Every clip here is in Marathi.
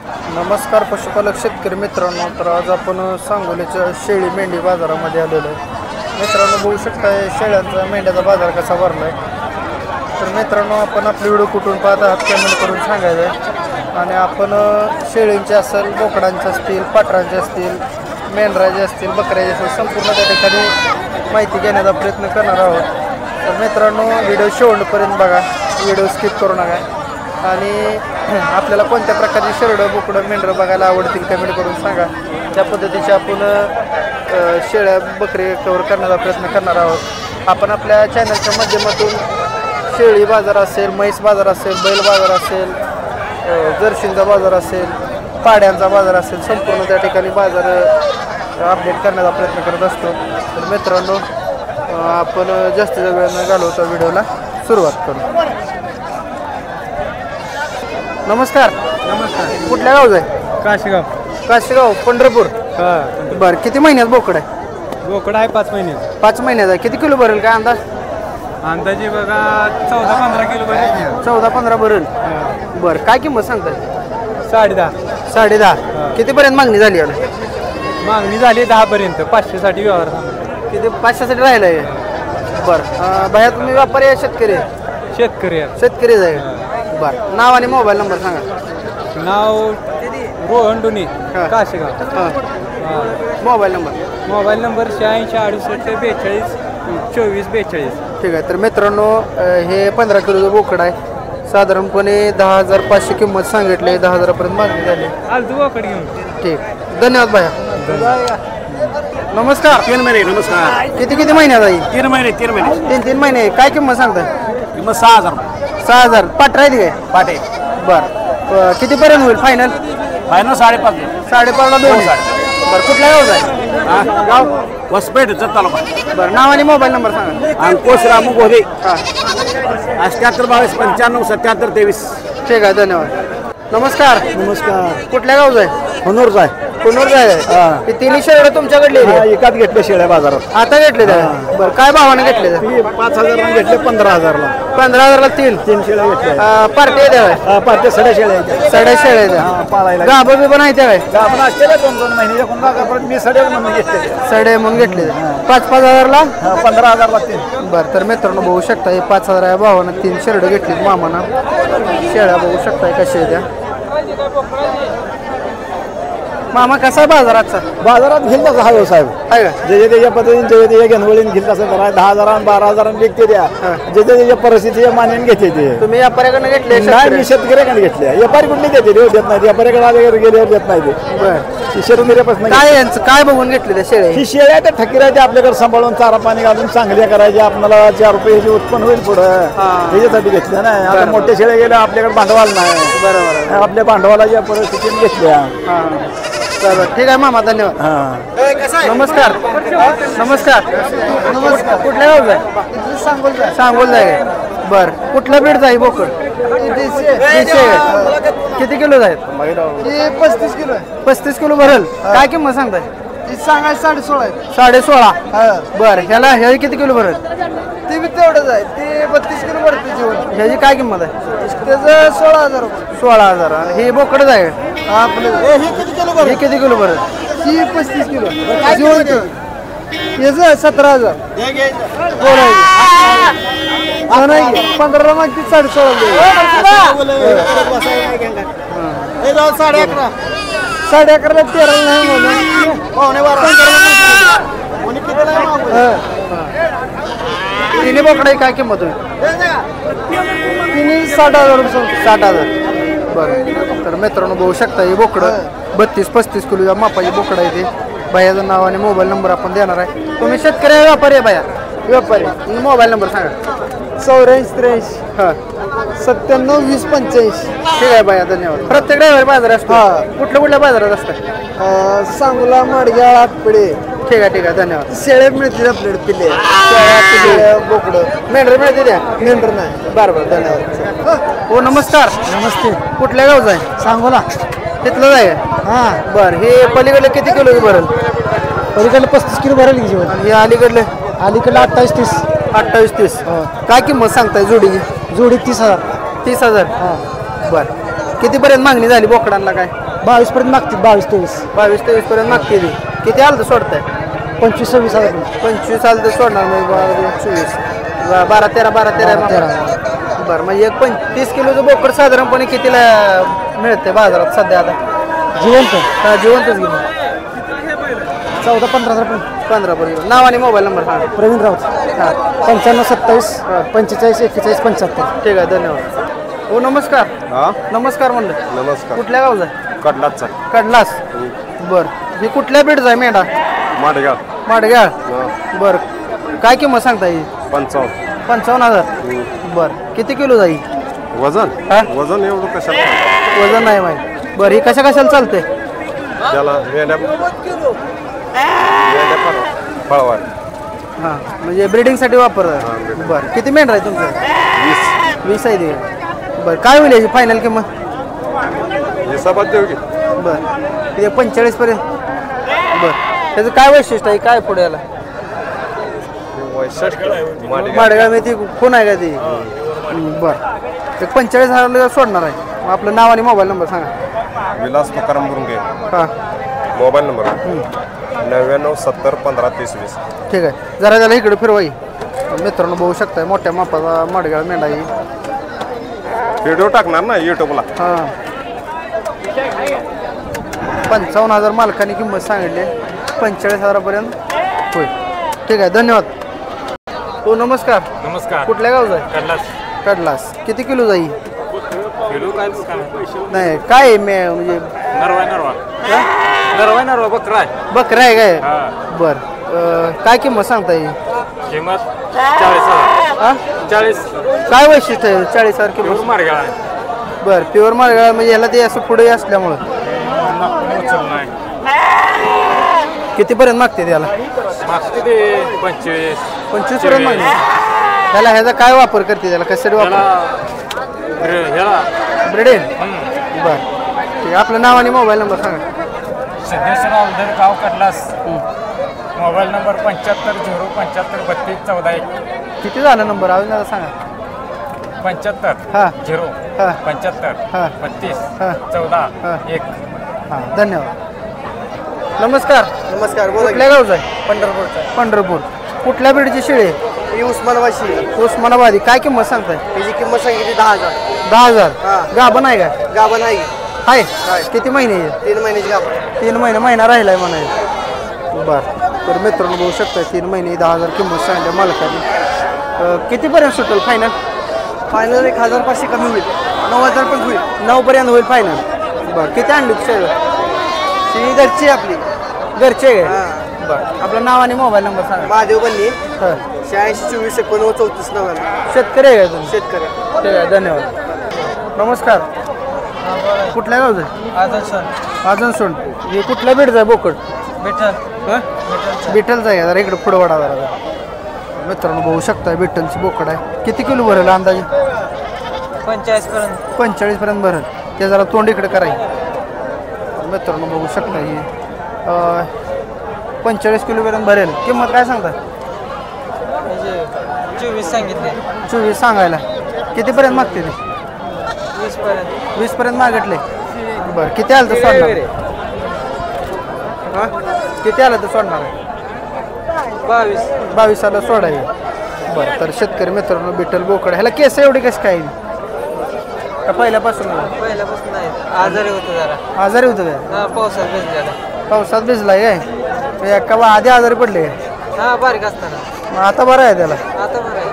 नमस्कार पशुपालक शेतकरी मित्रांनो, तर आज आपण सांगोलीच्या शेळी मेंढी बाजारामध्ये आलेलो आहे. मित्रांनो बघू शकताय शेळ्यांचा मेंढ्याचा बाजार कसा भरला आहे. तर मित्रांनो आपण आपले व्हिडिओ कुठून पाहत आहात कमेंट करून सांगायचं आहे. आणि आपण शेळींचे असेल, बोकडांचे असतील, पाटरांचे असतील, मेंढराचे असतील, बकऱ्याचे असतील, संपूर्ण त्या ठिकाणी माहिती घेण्याचा प्रयत्न करणार आहोत. तर मित्रांनो व्हिडिओ शेवटपर्यंत बघा, व्हिडिओ स्किप करू नका. आणि आपल्याला कोणत्या प्रकारची शेरडं, बोकडं, मेंढरं बघायला आवडतील कमेंट करून सांगा. त्या पद्धतीचे आपण शेळ्या, बकरी कव्हर करण्याचा प्रयत्न करणार आहोत. आपण आपल्या चॅनलच्या माध्यमातून शेळी बाजार असेल, म्हैस बाजार असेल, बैल बाजार असेल, जर्शींचा बाजार असेल, पाड्यांचा बाजार असेल, संपूर्ण त्या ठिकाणी बाजार अपडेट करण्याचा प्रयत्न करत असतो. तर मित्रांनो आपण जास्तीत वेळ न घालवता व्हिडिओला सुरुवात करू. नमस्कार. नमस्कार. कुठल्या गावचं आहे? काशीगाव. काशीगाव, पंढरपूर. हां. बरं, किती महिन्यात बोकड आहे? बोकड आहे 5 महिने. 5 महिन्याचा आहे. किती किलो भरेल काय अंदाज? अंदाजे बघा 14-15 किलो भरेल. 14-15 भरेल. बरं, काय किंमत सांगताय? 10.5. 10.5. कितीपर्यंत मागणी झाली याला? मागणी झाली 10 पर्यंत. 500 साठी व्यवहार झाला. किती? 500साठी राहिलं आहे. बरं, भैया तुम्ही व्यापारी आहे शेतकरी आहे? शेतकरी आहे. शेतकरीच आहे. बरं, नाव आणि मोबाईल नंबर सांगा. नाव रोहन डुनी, Kashigaon. Mobile number. Mobile number 86 68 42 24 42. ठीक आहे. तर मित्रांनो हे 15 किलोचं बोकड आहे. साधारणपणे 10,500 किंमत सांगितली. 10,000पर्यंत मागणी झाली. आलतू बोकड घेऊन. ठीक, धन्यवाद भैया. नमस्कार. 3 महिने. नमस्कार. किती महिन्यात आहे? 3 महिने. 3 महिने. काय किंमत सांगताय? किंमत 6,000. 6,000. पाट राहते काय? पाटे. बरं, कितीपर्यंत होईल फायनल? फायनल 5.5. 5.5ला 2. बरं, कुठल्या गावचा आहे? गाव वसपेठ तालुका. बरं, नाव आणि मोबाईल नंबर सांगा. अंकुश रामू गोरे. हां. 78 22 95 77 23. ठीक आहे, धन्यवाद. नमस्कार. नमस्कार. कुठल्या गावचा आहे? होनूरचा आहे. कुनूरचा आहे. तिन्ही शेळ्या तुमच्याकडले एकाच घेतले शेळ्या बाजारात. आता घेतले त्या? बरं, काय भावाने घेतले? 5,000 घेतले. 15,000ला. 15,000ला 3 शेळ्या घेतल्या. पार्टी द्याव्या. पाटे सड्या शेळ्या आहेत. सड्या शेळ्या द्या. पाळायला गाभा बिबा नाही त्या? आपण असलेल्या 2-2 महिने परत मी सड्या म्हणून घेतले. सडे म्हणून घेतले. 5,000ला 15,000ला 3. बरं, तर मित्रांनो बघू शकता हे 5,000 या भावानं 3 शेरडं घेतली मामानं. शेळ्या बघू शकताय कशा आहे त्या. मामा कसा आहे बाजाराचा? बाजारात घेईल तसं हा व्यवसाय आहे का? जे त्याच्या पद्धतीने जे त्याच्या घेणवळीने घेईल तसं करा. 10,000 12,000 विकते द्या. जे त्याच्या परिस्थितीच्या मान्याने घेते ते. तुम्ही व्यापाऱ्याकडनं घेतले? नाही, मी शेतकऱ्याकडे घेतले. व्यापारी कुठली देते देऊ देत नाही. व्यापाऱ्याकडे आल्यावर गेल्यावर देत नाही ते. बरं, शेतकऱ्यापासून काय यांचं काय बघून घेतले त्या शेळ्या? ही शेळ्या त्या ठकीराच्या आपल्याकडे सांभाळून चारा पाणी घालून चांगल्या करायच्या. आपल्याला 4 रुपये ह्याचे उत्पन्न होईल पुढं. ह्याच्यासाठी घेतल्या ना. आता मोठ्या शेळ्या गेल्या आपल्याकडे भांडवल नाही. बरोबर. आपल्या भांडवलाच्या परिस्थितीने घेतल्या. चला, ठीक आहे मामा, धन्यवाद. नमस्कार. नमस्कार. कुठल्या गावचं आहे? सांगोलचा आहे. बरं, कुठल्या बीडचा आहे बोकड? किती किलो आहेत? 35 किलो आहे. 35 किलो भरेल. काय किंमत सांगताय? सांगायचं 16.5 आहे. 16.5. बरं, ह्याला किती किलो भरेल? ते बी तेवढंच आहे. ते 32 किलो भरते जेवण. ह्याची काय किंमत आहे? त्याचं 16,000 रुपये. 16,000. आणि हे बोकडच आहे? आपलं हे किती किलो भरते? हे किती किलो भरेल? ही 35 किलो जेवण. याचं 17,000. नाही 15 मागते 16.5. 11.5 13 नाही म्हणून पावणे 12. तिन्ही बोकडाची काय किंमत होईल? तिने 60,000 रुपये. 60,000. बरं, तर मित्रांनो बघू शकता हे बोकडं 32-35 किलो मापाची बोकडं आहे. ते भैयाचं नाव आणि मोबाईल नंबर आपण देणार आहे. तुम्ही शेतकरी आहे व्यापारी आहे भैया? व्यापारी. मोबाईल नंबर सांगा. 84 हां 97 20 85. ठीक आहे भैया, धन्यवाद. प्रत्येक ड्रायव्हर बाजार असतो? कुठल्या बाजारात असतात? सांगोला, माडगाव, आटपडे. ठीक आहे, धन्यवाद. शेळ्या मिळतील आपल्याकडे. पिल्ले बोकडं मेंढर मिळते द्या? मेंढर नाही. बरं, धन्यवाद. हो, नमस्कार. नमस्ते. कुठल्या गावचं आहे? सांगोला. तिथलं आहे? हां. बरं, हे पलीकडलं किती किलो भरेल? पलीकडलं 35 किलो भरेल की जेवण. हे अलीकडलं? अलीकडलं 28-30. 28-30. काय किंमत सांगताय जोडीची? जोडी 30,000. 30,000. बरं, कितीपर्यंत मागणी झाली बोकडांना? काय 22 पर्यंत मागतील 22-23 22-23 पर्यंत मागते ती. किती आलं तर सोडताय 25-26 हजार 25 आलं तर सोडणार म्हणजे 12-24 12-13 बरं म्हणजे एक 30 किलोचं बोकड साधारणपणे कितीला मिळते बाजारात सध्या आता जिवंत जिवंतच घेऊन 14-15 हजार पर्यंत 15 पर्यंत नाव आणि मोबाईल नंबर सांगा प्रवीण राऊत हां 95-27-45-41-75. ठीक आहे धन्यवाद. हो नमस्कार. हा नमस्कार म्हणलं. नमस्कार. कुठल्या गावचा आहे? कडलाचा कडलास. बर ही कुठल्या बीडचा आहे मेंढा? माडगाव. माडगाळ. बर काय किंमत सांगता येईल? 55,000. बर किती किलो जाईल? वजन हा? वजन एवढं कशाला वजन नाही माहिती. बरं ही कशाला चालते? त्याला मेंढ्या फळवाय हां म्हणजे ब्रिडिंगसाठी वापरतात. breeding. बरं किती मेंढर आहे तुमचं? 20 आहे ते. बरं काय होईल याची फायनल किंमत? हिसाबात देऊ की बरं ते 45 पर्यंत. बरं त्याचं काय वैशिष्ट्य आहे काय पुढे याला? माडगाव मी ती कोण आहे का ती? बरं ते 45,000 सोडणार आहे. मग आपलं नाव आणि मोबाईल नंबर सांगा. विलास तुकाराम बुरुंगे. हां मोबाईल नंबर 9970153020. ठीक आहे जरा त्याला इकडे फिरवाई. मित्रांनो बघू शकताय मोठ्या मापाचा माडगाळ मेंढा ही. व्हिडिओ टाकणार ना युट्यूबला. हां 55,000 मालकाने किंमत सांगितली. 45,000 पर्यंत होईल. ठीक आहे धन्यवाद. हो नमस्कार. नमस्कार. कुठल्या गावचा आहे? कडलास. कडलास. किती किलो जाईल? किलो काय नाही काय म्हणजे नरवा बकरा आहे. बकरा आहे काय? हा. बर काय किंमत सांगता येईल? किंमत 40,000. हा 40 काय वैशिष्ट्य आहे 40,000 किंमत? मार्गा आहे. बर प्युअर मार्गाळ म्हणजे ह्याला ते असं पुढे असल्यामुळं नाही कितीपर्यंत मागते त्याला? मागते ते 25 पर्यंत मागते. त्याला ह्याचा काय वापर करते त्याला कशासाठी वापर? ह्याला ब्रिडेन. बर ठीक आहे आपलं नाव आणि मोबाईल नंबर सांगा. सिद्धेश्वरराव गाव कडलास. मोबाईल नंबर 75 किती झालं नंबर अजून जरा सांगा. 75 हां 0 हां 75 हां 32 हां 14 हां 1. हां धन्यवाद. नमस्कार. नमस्कार बोला कुठल्या गावचा आहे? पंढरपूरचा पंढरपूर. कुठल्या बीडची शेळी आहे? ही उस्मानाबादची उस्मानाबादी. काय किंमत सांगताय? त्याची किंमत सांगितली 10,000. 10,000. हां. गाभण आहे का? गाभण आहे आहे किती महिने आहे? 3 महिन्याची गाभण. 3 महिना राहिलाय म्हणाय. बर तर मित्रांनो बघू शकता 3 महिने 10,000 किंमत सांगितल्या मालकाने. कितीपर्यंत सुटेल फायनल? फायनल 1,500 कमी होईल. 9,000 पण होईल. 9 पर्यंत होईल फायनल. बरं किती आणली शेळी? ही घरची आपली घरचे आहे? हां. बरं आपलं नाव आणि मोबाईल नंबर सांगा. महादेव बन्नी हां 86 24 91 34 99. शेतकरी आहे का तुम्ही? शेतकरी. ठीक आहे धन्यवाद. नमस्कार. कुठल्या गावचं? अजून सोड. हे कुठल्या बीडचं आहे बोकड? हां बिठलचं आहे जरा इकडे पुढं वाढा जरा. मित्रांनो बघू शकता बिठलची बोकड आहे. किती किलो भरेल अंदाजे? 45 पर्यंत भरेल. ते जरा तोंड इकडे करायचं. मित्रांनो बघू शकता ही 45 किलो पर्यंत भरेल. किंमत काय सांगता? 24 सांगितले. 24 सांगायला. कितीपर्यंत मागते ते? 20 पर्यंत मागितले. बरं किती आलं तर सोडणार? हां किती आलं तर सोडणार आहे? 22 आलं सोडाय. बरं तर शेतकरी मित्रांनो बिठल बोकड ह्याला केस एवढी कसं काय का पहिल्यापासून नाही आजारी होतो जरा. आजारी होतं काय? पावसात भिजलेला. पावसात भिजलाय काय? का आधी आजारी पडले काय? हा बारीक असताना. मग आता बरं आहे त्याला? आता बरं आहे.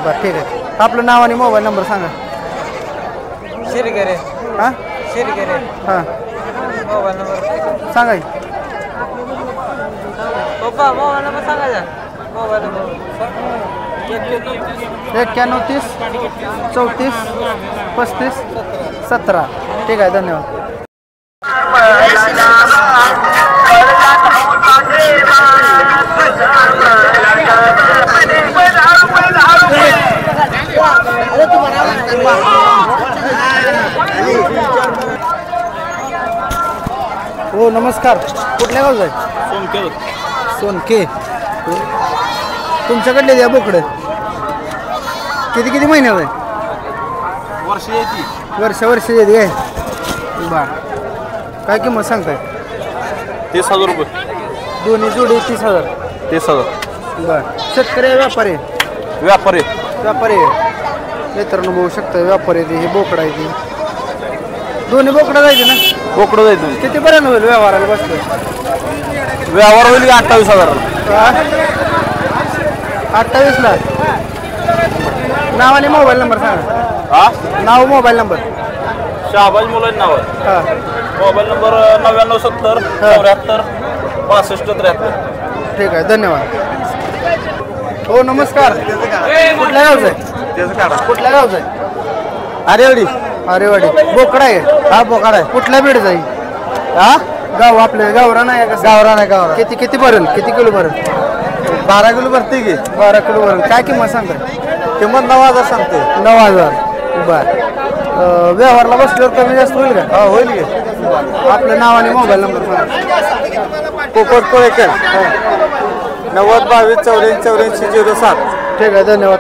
बरं ठीक आहे. आपलं नाव आणि मोबाईल नंबर सांगा. शिरगरे. हां शिरगरे. हां मोबाईल नंबर सांगा की. पप्पा मोबाईल नंबर सांगायचा. Mobile number 91 30 34 35 17. ठीक आहे धन्यवाद. हो नमस्कार. कुठल्या गावचं आहे? सोनके. तुमच्याकडले द्या बोकडं. किती महिन्यात आहे? वर्ष येते काय? बर काय किंमत सांगताय? 30,000 रुपये. दोन्ही जोडी 30,000. 30,000. बर शेतकरी आहे व्यापारी? व्यापारी. व्यापारी आहे. मित्रांनो बघू शकता व्यापारी आहे, हे बोकडा आहे ती. दोन्ही बोकडा जायचे ना? बोकडं जायचं. किती पर्यंत होईल व्यवहाराला बसलं? व्यवहार होईल 28,000. 28ला. नाव आणि मोबाईल नंबर सांगा. हा नाव मोबाईल नंबर. शहाबाज मुलांचं नाव आहे. हां मोबाईल नंबर 9970 74 65 73. ठीक आहे धन्यवाद. हो नमस्कार. कुठल्या गावचं आहे? कुठल्या गावचं आहे? अरेवडी. अरेवाडी. बोकडा आहे? हा बोकाड आहे. कुठल्या बीड जाईल? हा गाव आपले गावरान आहे का? गावरान आहे गावरान. किती भरेल? किती किलो भरेल? 12 किलो भरते की. 12 किलो भरेल. काय किंमत सांगताय? किंमत 9,000 सांगते. 9,000. बर व्यवहारला बसल्यावर कमी जास्त होईल का? हा होईल की. आपलं नाव आणि मोबाईल नंबर सांगा. पोपट कोळेकर 90 22 84 84 07. ठीक आहे धन्यवाद.